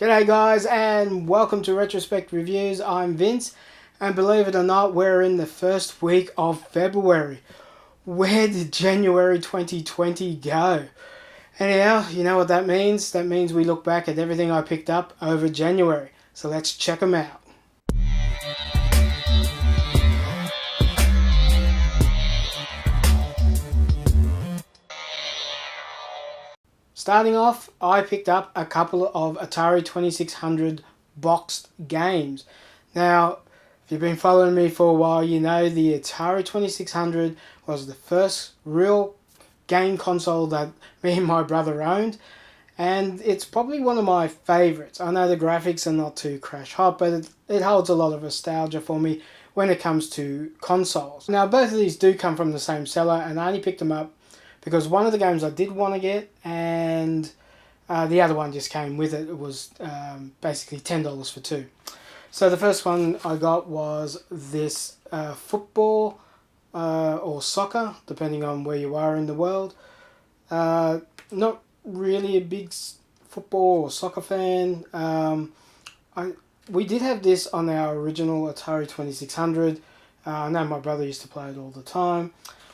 G'day guys and welcome to Retrospect Reviews. I'm Vince and believe it or not, we're in the first week of February. Where did January 2020 go? Anyhow, you know what that means? That means we look back at everything I picked up over January. So let's check them out. Starting off, I picked up a couple of Atari 2600 boxed games. Now, if you've been following me for a while, you know the Atari 2600 was the first real game console that me and my brother owned, and it's probably one of my favourites. I know the graphics are not too crash hot, but it holds a lot of nostalgia for me when it comes to consoles. Now, both of these do come from the same seller, and I only picked them up because one of the games I did want to get, and the other one just came with it. It was basically $10 for two. So the first one I got was this football or soccer, depending on where you are in the world. Not really a big football or soccer fan. We did have this on our original Atari 2600. I know my brother used to play it all the time.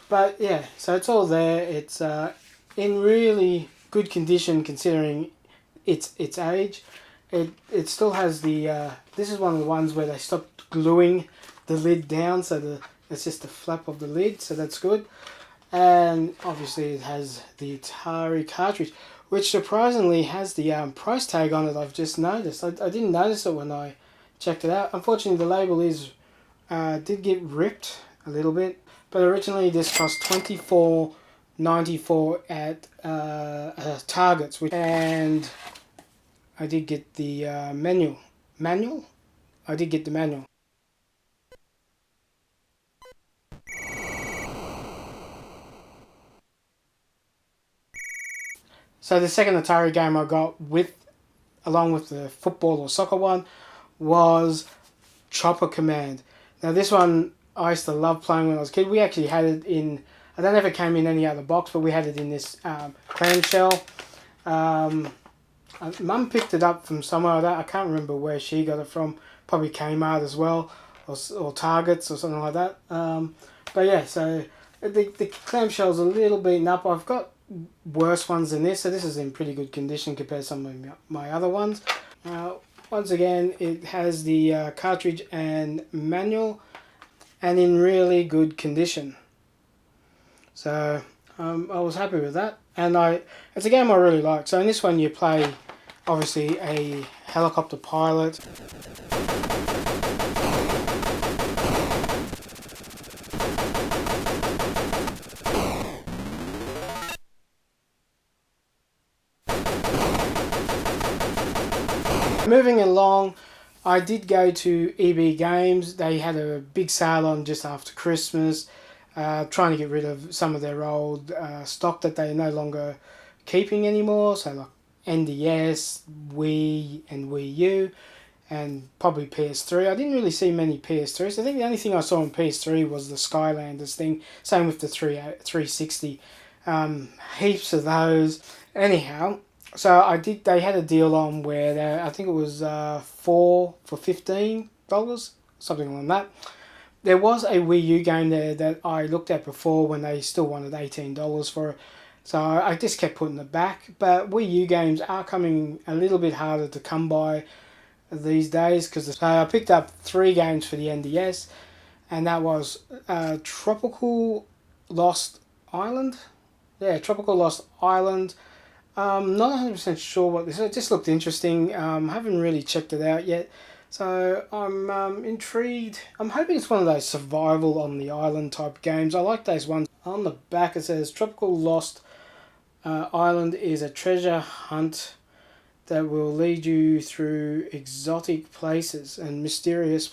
But yeah, so it's all there. It's in really good condition considering its age. It still has the. This is one of the ones where they stopped gluing the lid down, so it's just the flap of the lid, so that's good. And obviously it has the Atari cartridge, which surprisingly has the price tag on it. I've just noticed. I didn't notice it when I checked it out. Unfortunately, the label did get ripped a little bit. But originally this cost $24.94 at Targets, and I did get the manual. I did get the manual. So the second Atari game I got along with the football or soccer one, was Chopper Command. Now this one I used to love playing when I was a kid. We actually had it in, I don't know if it came in any other box, but we had it in this clamshell. Mum picked it up from somewhere. I can't remember where she got it from. Probably Kmart as well, or Targets or something like that. But yeah, so the clamshell's a little beaten up. I've got worse ones than this, so this is in pretty good condition compared to some of my other ones. Once again, it has the cartridge and manual, and in really good condition. So I was happy with that, and it's a game I really like. So in this one you play obviously a helicopter pilot. Moving along, I did go to EB Games. They had a big sale on just after Christmas, trying to get rid of some of their old stock that they're no longer keeping anymore. So like NDS, Wii and Wii U, and probably PS3. I didn't really see many PS3s. I think the only thing I saw on PS3 was the Skylanders thing. Same with the 360. Heaps of those. Anyhow, so they had a deal on where I think it was 4 for $15, something like that. There was a Wii U game there that I looked at before when they still wanted $18 for it. So I just kept putting it back. But Wii U games are coming a little bit harder to come by these days. So I picked up 3 games for the NDS, and that was Tropical Lost Island. Yeah, Tropical Lost Island. Not 100% sure what this is. It just looked interesting. Haven't really checked it out yet. So I'm intrigued. I'm hoping it's one of those survival on the island type games. I like those ones. On the back it says Tropical Lost Island is a treasure hunt that will lead you through exotic places and mysterious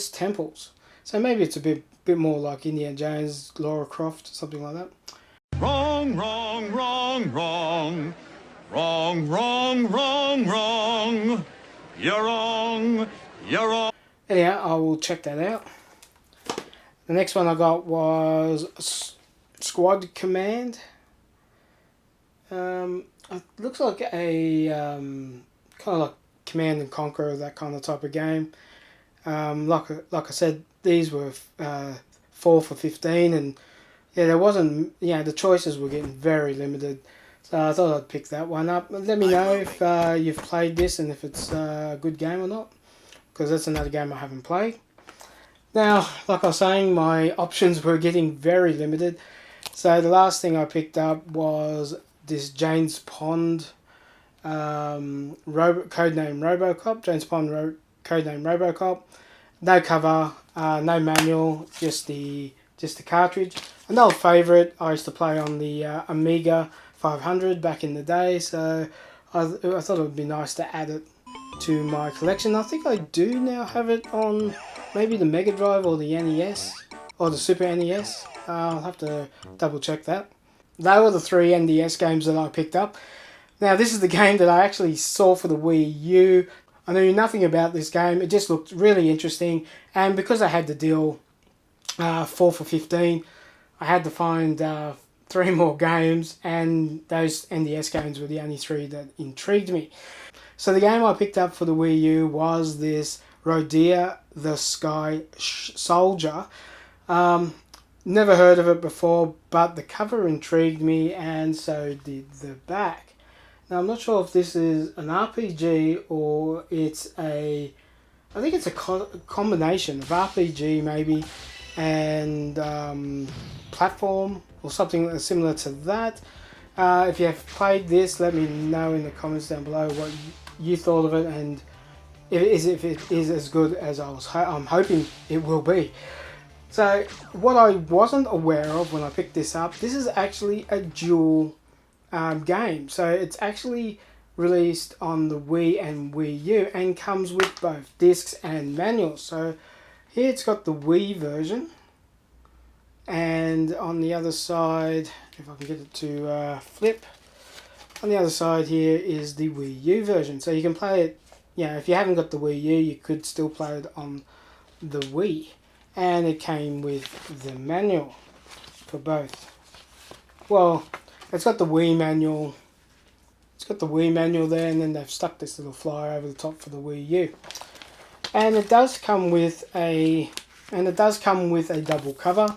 temples. So maybe it's a bit more like Indiana Jones, Lara Croft, something like that. Wrong, wrong, wrong, wrong. Wrong, wrong, wrong, wrong. You're wrong, you're wrong. Anyhow, I will check that out. The next one I got was Squad Command. It looks like a kind of like Command and Conquer, that kind of type of game. Like I said, these were 4 for 15, and yeah, there wasn't, the choices were getting very limited. So I thought I'd pick that one up. Let me know if you've played this and if it's a good game or not, because that's another game I haven't played. Now, like I was saying, my options were getting very limited. So the last thing I picked up was this James Pond codename Robocop. James Pond codename Robocop. No cover, no manual, just the cartridge. An old favourite. I used to play on the Amiga 500 back in the day, so I thought it would be nice to add it to my collection. I think I do now have it on maybe the Mega Drive or the NES or the Super NES. I'll have to double check that. They were the 3 NES games that I picked up. Now this is the game that I actually saw for the Wii U. I knew nothing about this game. It just looked really interesting, and because I had the deal 4 for 15, I had to find 3 more games, and those NES games were the only 3 that intrigued me. So the game I picked up for the Wii U was this Rodea the Sky Soldier. Never heard of it before, but the cover intrigued me, and so did the back. Now I'm not sure if this is an RPG or it's I think it's a combination of RPG maybe and platform or something similar to that. If you have played this, let me know in the comments down below what you thought of it, and if it is as good as I'm hoping it will be. So what I wasn't aware of when I picked this up, this is actually a dual game. So it's actually released on the Wii and Wii U and comes with both discs and manuals. So here it's got the Wii version, and on the other side, if I can get it to flip, on the other side here is the Wii U version. So you can play it, if you haven't got the Wii U, you could still play it on the Wii. And it came with the manual for both. Well, it's got the Wii manual. It's got the Wii manual there, and then they've stuck this little flyer over the top for the Wii U. And it does come with a double cover.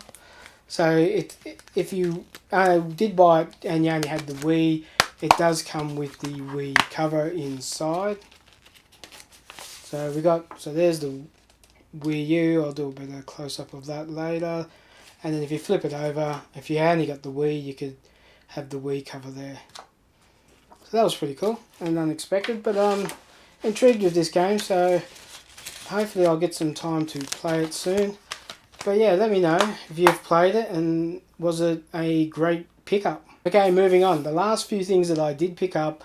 So if you did buy it and you only had the Wii, it does come with the Wii cover inside. So there's the Wii U. I'll do a better close up of that later. And then if you flip it over, if you only got the Wii, you could have the Wii cover there. So that was pretty cool and unexpected, but intrigued with this game, so hopefully I'll get some time to play it soon. But yeah, let me know if you've played it and was it a great pickup. Okay, moving on. The last few things that I did pick up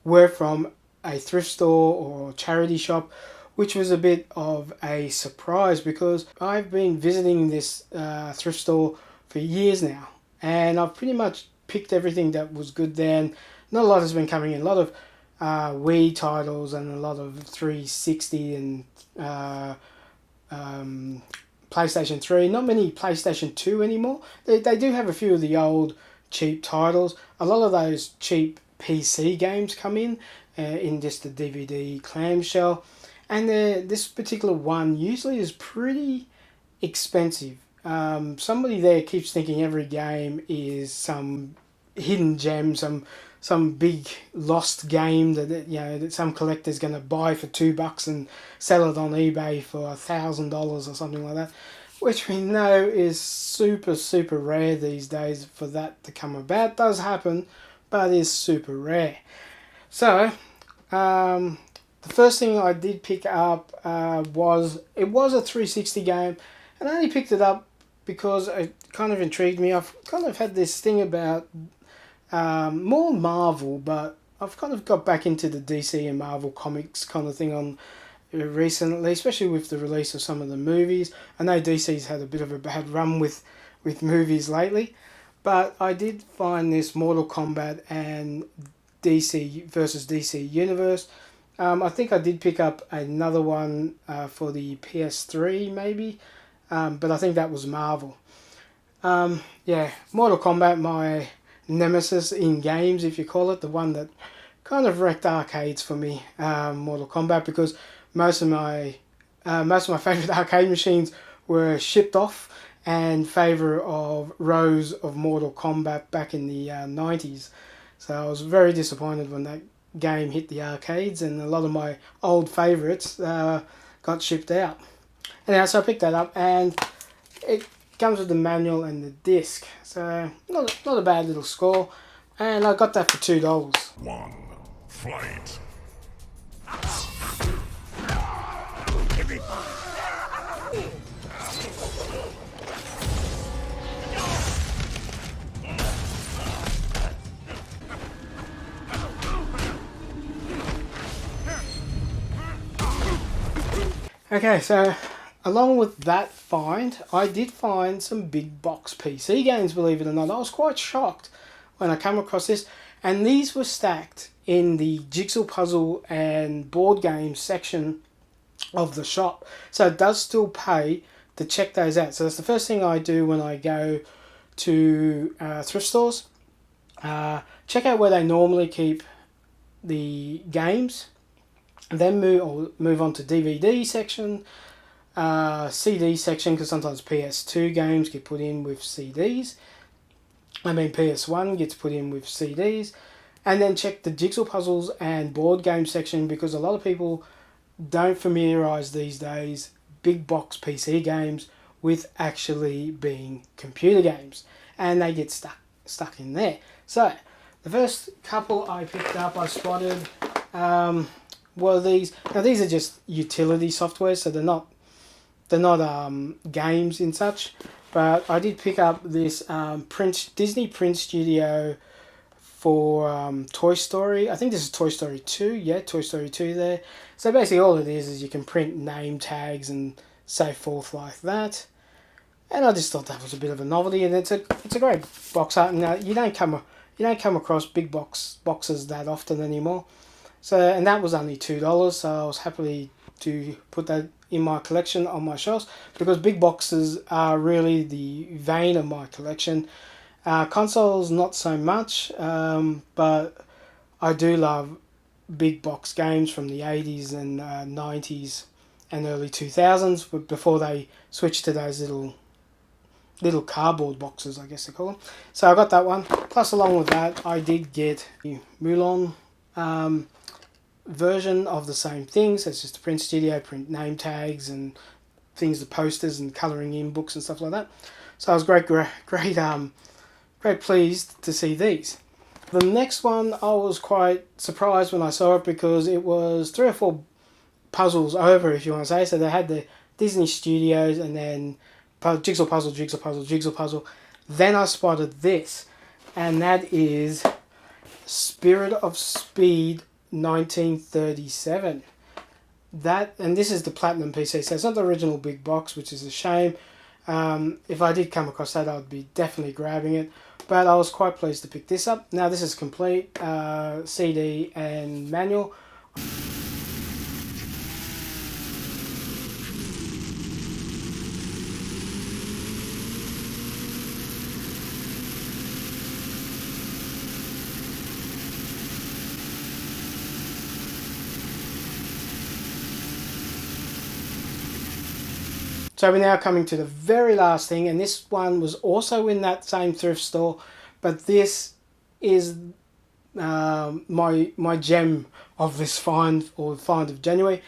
were from a thrift store or charity shop, which was a bit of a surprise because I've been visiting this thrift store for years now, and I've pretty much picked everything that was good there, and not a lot has been coming in. A lot of Wii titles and a lot of 360 and PlayStation 3. Not many PlayStation 2 anymore. They do have a few of the old cheap titles. A lot of those cheap PC games come in just the DVD clamshell. And this particular one usually is pretty expensive. Somebody there keeps thinking every game is some hidden gem, some big lost game that some collector's going to buy for $2 and sell it on eBay for $1,000 or something like that, which we know is super, super rare these days for that to come about. It does happen, but it is super rare. So, the first thing I did pick up was a 360 game, and I only picked it up because it kind of intrigued me. I've kind of had this thing about more Marvel, but I've kind of got back into the DC and Marvel comics kind of thing on recently, especially with the release of some of the movies. I know DC's had a bit of a bad run with movies lately, but I did find this Mortal Kombat and DC versus DC Universe. I think I did pick up another one for the PS3 maybe, but I think that was Marvel. Mortal Kombat, my nemesis in games, if you call it, the one that kind of wrecked arcades for me, Mortal Kombat, because most of my favourite arcade machines were shipped off in favour of rows of Mortal Kombat back in the 90s. So I was very disappointed when that game hit the arcades, and a lot of my old favourites got shipped out. Anyhow, so I picked that up, and it comes with the manual and the disc. So not a bad little score, and I got that for $2. One flight. Okay, so along with that find, I did find some big box PC games, believe it or not. I was quite shocked when I came across this, and these were stacked in the jigsaw puzzle and board game section of the shop. So it does still pay to check those out. So that's the first thing I do when I go to thrift stores. Check out where they normally keep the games, then move on to DVD section, CD section, because sometimes PS2 games get put in with CDs. PS1 gets put in with CDs. And then check the jigsaw puzzles and board game section, because a lot of people don't familiarise these days big box PC games with actually being computer games, and they get stuck in there. So the first couple I picked up, I spotted were these. Now these are just utility software, so they're not games and such. But I did pick up this Disney Print Studio for Toy Story. I think this is Toy Story 2. Yeah, Toy Story 2 there. So basically all it is you can print name tags and so forth like that. And I just thought that was a bit of a novelty, and it's a great box art. Now you don't come across big boxes that often anymore. So, and that was only $2, so I was happy to put that in my collection on my shelves, because big boxes are really the vein of my collection. Consoles not so much, but I do love big box games from the 80s and 90s and early 2000s, before they switched to those little cardboard boxes, I guess they call them. So I got that one. Plus, along with that, I did get the Mulan version of the same things. So it's just a print studio, print name tags and things, the posters and colouring in books and stuff like that. So I was great pleased to see these. The next one, I was quite surprised when I saw it, because it was 3 or 4 puzzles over, if you want to say. So they had the Disney Studios, and then jigsaw puzzle. Then I spotted this, and that is Spirit of Speed 1937. And this is the Platinum PC, so it's not the original big box, which is a shame. If I did come across that, I would be definitely grabbing it, but I was quite pleased to pick this up. Now this is complete CD and manual. So we're now coming to the very last thing, and this one was also in that same thrift store, but this is my gem of this find, or find of January.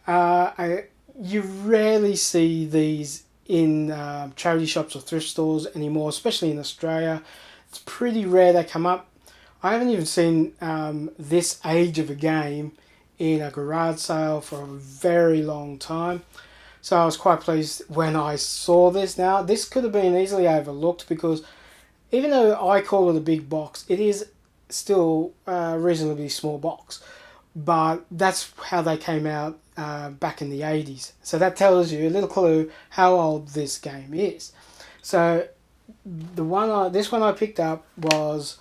You rarely see these in charity shops or thrift stores anymore, especially in Australia. It's pretty rare they come up. I haven't even seen this age of a game in a garage sale for a very long time. So I was quite pleased when I saw this. Now, this could have been easily overlooked, because even though I call it a big box, it is still a reasonably small box. But that's how they came out back in the 80s. So that tells you a little clue how old this game is. So this one I picked up was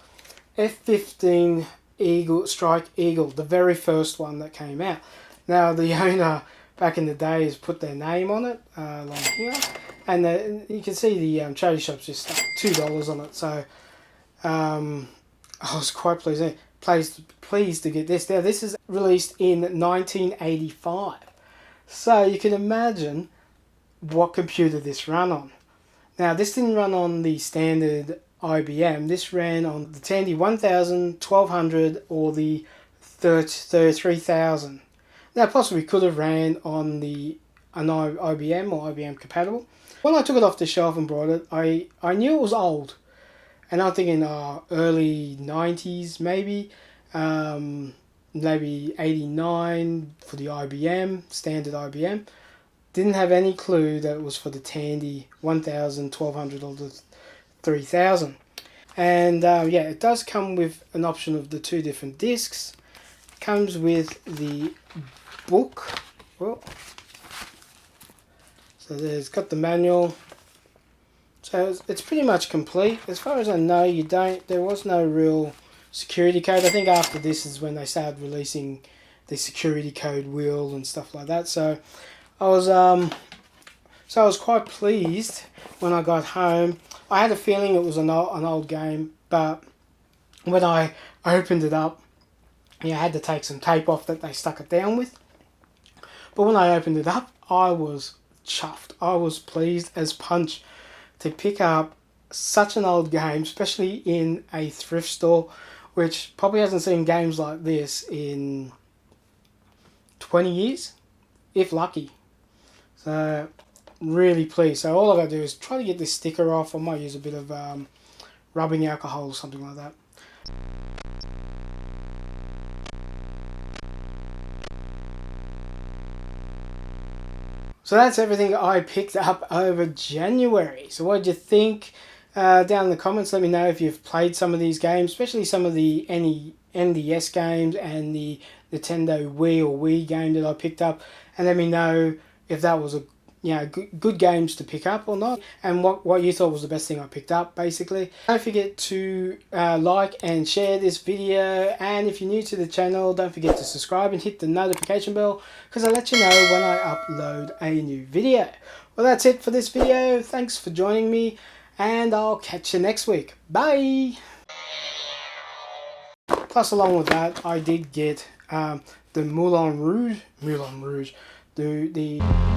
F-15 Strike Eagle, the very first one that came out. Now, the owner back in the day has put their name on it, along here, and you can see the charity shops just stuck $2 on it. So I was quite pleased. pleased to get this. Now, this is released in 1985. So you can imagine what computer this ran on. Now, this didn't run on the standard IBM. This ran on the Tandy 1000, 1200, or the 3000. Now, possibly could have ran on an IBM or IBM compatible. When I took it off the shelf and brought it, I knew it was old. And I'm thinking early 90s maybe. Maybe 89 for the IBM, standard IBM. Didn't have any clue that it was for the Tandy 1000, 1200 or the 3000. And yeah, it does come with an option of the 2 different discs. It comes with the book. Well, so there's got the manual. So it's pretty much complete. As far as I know, there was no real security code. I think after this is when they started releasing the security code wheel and stuff like that. So I was quite pleased when I got home. I had a feeling it was an old game, but when I opened it up, I had to take some tape off that they stuck it down with. But when I opened it up, I was chuffed. I was pleased as punch to pick up such an old game, especially in a thrift store, which probably hasn't seen games like this in 20 years, if lucky. So, really pleased. So all I've got to do is try to get this sticker off. I might use a bit of rubbing alcohol or something like that. So that's everything I picked up over January. So what did you think? Down in the comments, let me know if you've played some of these games, especially some of the NDS games and the Nintendo Wii or Wii game that I picked up, and let me know if that was good games to pick up or not, and what you thought was the best thing I picked up, basically. Don't forget to like and share this video, and if you're new to the channel, don't forget to subscribe and hit the notification bell, because I'll let you know when I upload a new video. Well, that's it for this video. Thanks for joining me, and I'll catch you next week. Bye! Plus, along with that, I did get the Moulin Rouge, the